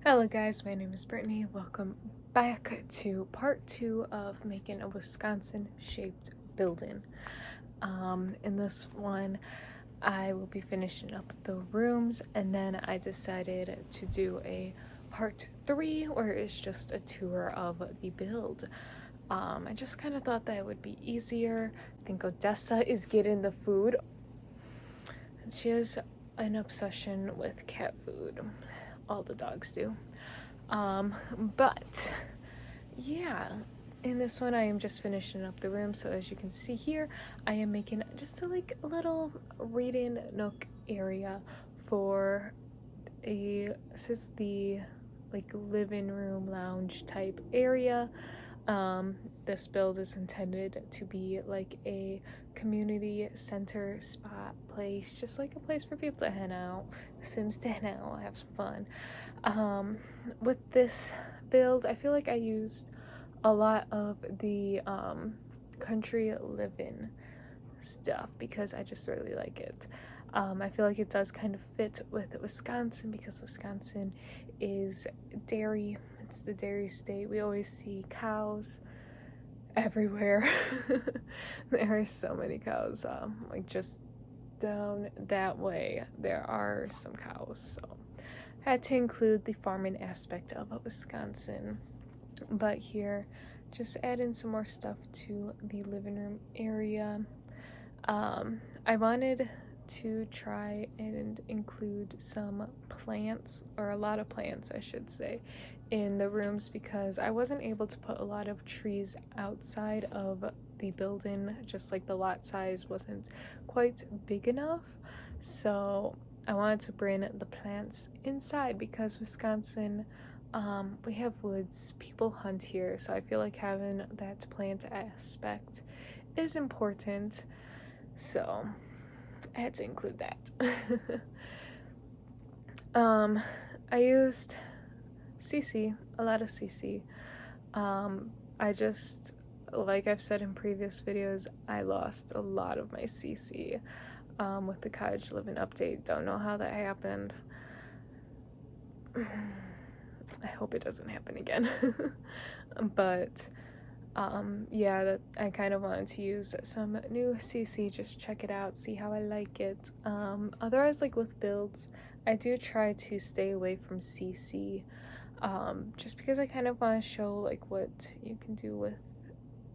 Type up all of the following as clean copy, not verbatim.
Hello guys, my name is Brittany. Welcome back to part 2 of making a Wisconsin shaped building. In this one, I will be finishing up the rooms, and then I decided to do a part 3 where it's just a tour of the build. I just kind of thought that it would be easier. I think Odessa is getting the food. She has an obsession with cat food. All the dogs do. But yeah, in this one I am just finishing up the room. So as you can see here, I am making just a little reading nook area for this is the living room lounge type area. This build is intended to be like a community center spot place, just like a place for people to hang out, Sims to hang out, have some fun. With this build, I feel like I used a lot of the country living stuff because I just really like it. I feel like it does kind of fit with Wisconsin because Wisconsin is dairy. It's the dairy state. We always see cows everywhere. There are so many cows. Like just down that way, there are some cows. So I had to include the farming aspect of Wisconsin. But here, just add in some more stuff to the living room area. I wanted to try and include some plants, or a lot of plants I should say, in the rooms because I wasn't able to put a lot of trees outside of the building, just like the lot size wasn't quite big enough. So I wanted to bring the plants inside because Wisconsin, we have woods, people hunt here, so I feel like having that plant aspect is important. So I had to include that. I used CC, a lot of CC. I just, like I've said in previous videos, I lost a lot of my CC with the cottage living update. Don't know how that happened. I hope it doesn't happen again. But yeah, that I kind of wanted to use some new CC, just check it out, see how I like it. Otherwise, like with builds, I do try to stay away from CC, just because I kind of want to show like what you can do with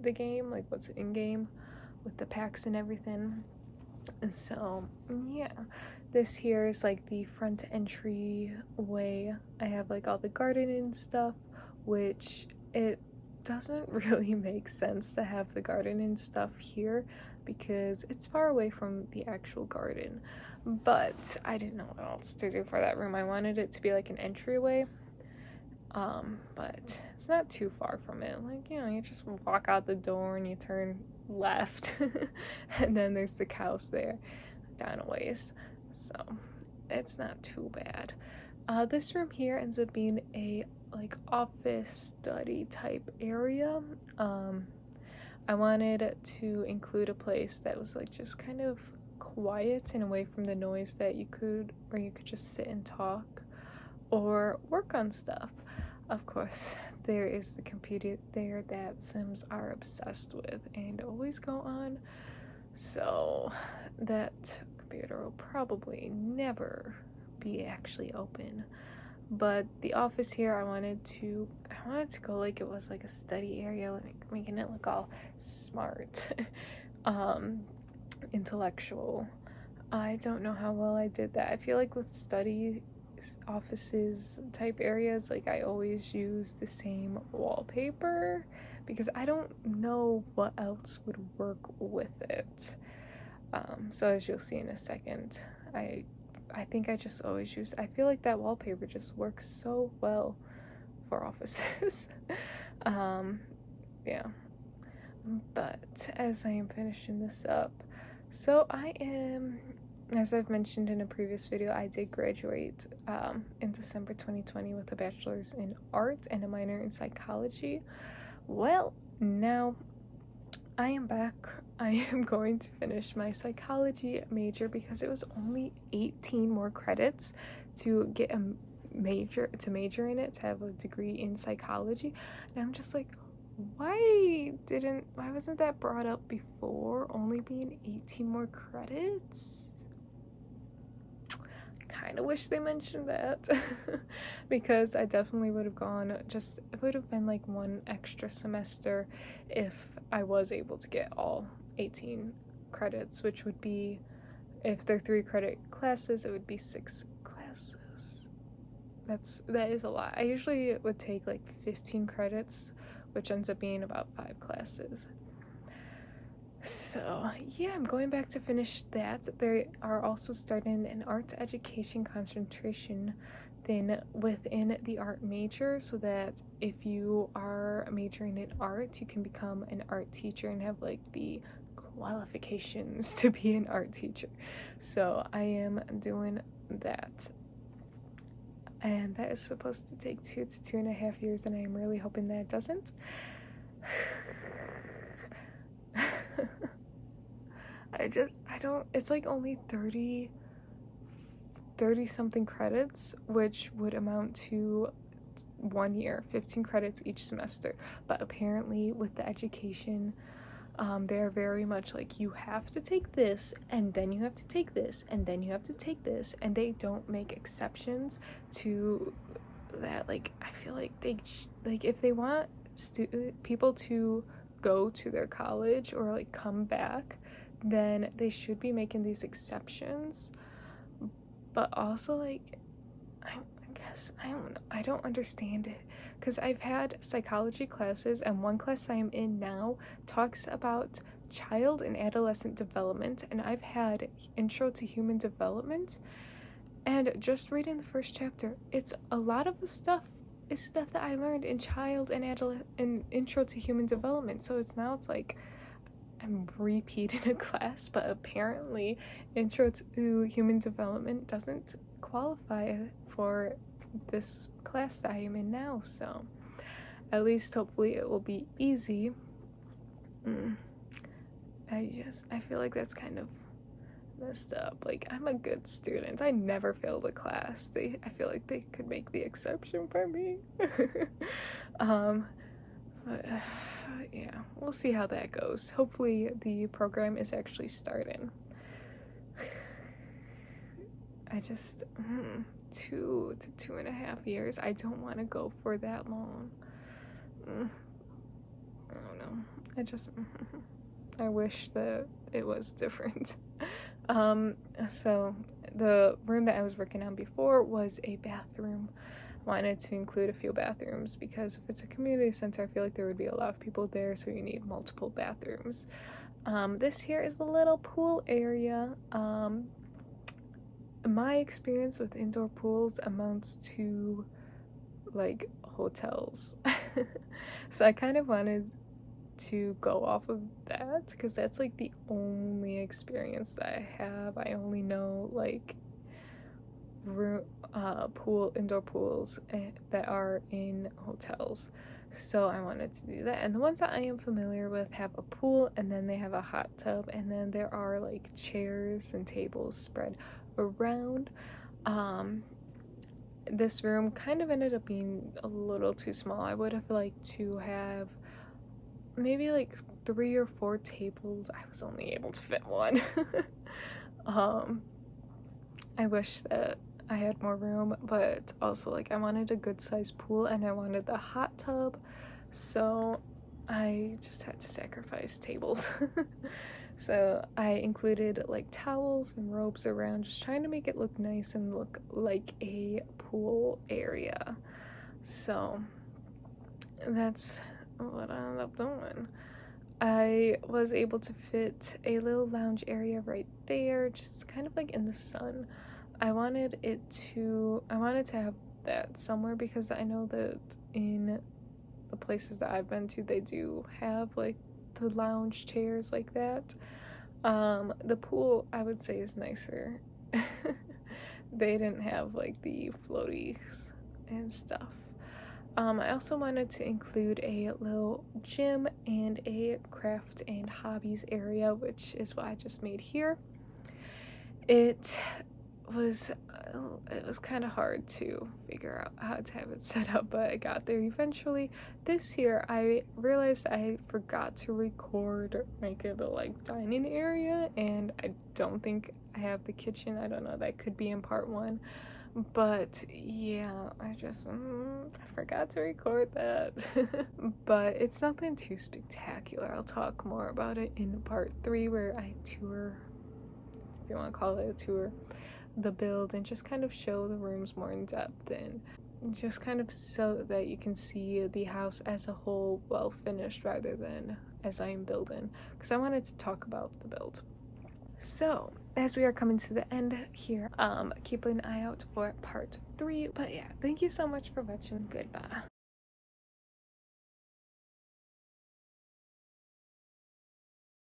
the game, like what's in game with the packs and everything. So yeah, this here is like the front entry way. I have like all the gardening stuff, which it doesn't really make sense to have the gardening stuff here because it's far away from the actual garden. But I didn't know what else to do for that room. I wanted it to be like an entryway, but it's not too far from it. Like, you know, you just walk out the door and you turn left and then there's the house there down a ways, so it's not too bad. This room here ends up being a like office study type area. I wanted to include a place that was like just kind of quiet and away from the noise that you could just sit and talk or work on stuff. Of course, there is the computer there that Sims are obsessed with and always go on, so that computer will probably never be actually open. But the office here, I wanted to go like it was like a study area, like making it look all smart, intellectual. I don't know how well I did that. I feel like with study offices type areas, like I always use the same wallpaper because I don't know what else would work with it. So as you'll see in a second, I think I just always use, I feel like that wallpaper just works so well for offices. Yeah, but as I am finishing this up, so I am, as I've mentioned in a previous video, I did graduate in December 2020 with a bachelor's in art and a minor in psychology. Well, now I am back. I am going to finish my psychology major because it was only 18 more credits to get a major in it, to have a degree in psychology. And I'm just like, why wasn't that brought up before, only being 18 more credits? Kind of wish they mentioned that. Because I definitely would have gone, it would have been like one extra semester if I was able to get all 18 credits, which would be, if they're 3 credit classes, it would be 6 classes. That is a lot. I usually would take like 15 credits, which ends up being about 5 classes. So yeah, I'm going back to finish that. They are also starting an art education concentration thing within the art major, so that if you are majoring in art, you can become an art teacher and have like the qualifications to be an art teacher. So I am doing that, and that is supposed to take 2 to 2.5 years, and I am really hoping that it doesn't. It's like only 30 something credits, which would amount to 1 year, 15 credits each semester. But apparently with the education, they're very much like, you have to take this, and then you have to take this, and then you have to take this, and they don't make exceptions to that. Like, I feel like if they want people to go to their college or like come back, then they should be making these exceptions. But also, like, I guess, I don't know, I don't understand it, because I've had psychology classes, and one class I am in now talks about child and adolescent development, and I've had intro to human development, and just reading the first chapter, it's a lot of the stuff is stuff that I learned in child and intro to human development. So it's like I'm repeating a class, but apparently intro to human development doesn't qualify for this class that I am in now. So at least hopefully it will be easy. I feel like that's kind of messed up. Like, I'm a good student. I never failed a class. I feel like they could make the exception for me. But yeah, we'll see how that goes. Hopefully the program is actually starting. I just 2 to 2.5 years. I don't want to go for that long. I don't know. I wish that it was different. So the room that I was working on before was a bathroom. Wanted to include a few bathrooms, because if it's a community center, I feel like there would be a lot of people there, so you need multiple bathrooms. This here is a little pool area. My experience with indoor pools amounts to like hotels. So I kind of wanted to go off of that, because that's like the only experience that I have. I only know like indoor pools that are in hotels. So I wanted to do that, and the ones that I am familiar with have a pool, and then they have a hot tub, and then there are like chairs and tables spread around. This room kind of ended up being a little too small. I would have liked to have maybe like 3 or 4 tables. I was only able to fit one. I wish that I had more room, but also like I wanted a good sized pool, and I wanted the hot tub, so I just had to sacrifice tables. So I included like towels and robes around, just trying to make it look nice and look like a pool area. So that's what I ended up doing. I was able to fit a little lounge area right there, just kind of like in the sun. I wanted to have that somewhere, because I know that in the places that I've been to, they do have like the lounge chairs like that. The pool, I would say, is nicer. They didn't have like the floaties and stuff. I also wanted to include a little gym and a craft and hobbies area, which is what I just made here. It was it was kind of hard to figure out how to have it set up, but I got there eventually. This year I realized I forgot to record like a like dining area, and I don't think I have the kitchen. I don't know, that could be in part 1. But yeah, I just I forgot to record that. But it's nothing too spectacular. I'll talk more about it in part 3, where I tour, if you want to call it a tour, the build and just kind of show the rooms more in depth, and just kind of so that you can see the house as a whole well finished rather than as I am building, because I wanted to talk about the build. So as we are coming to the end here, keep an eye out for part 3. But yeah, thank you so much for watching. Goodbye.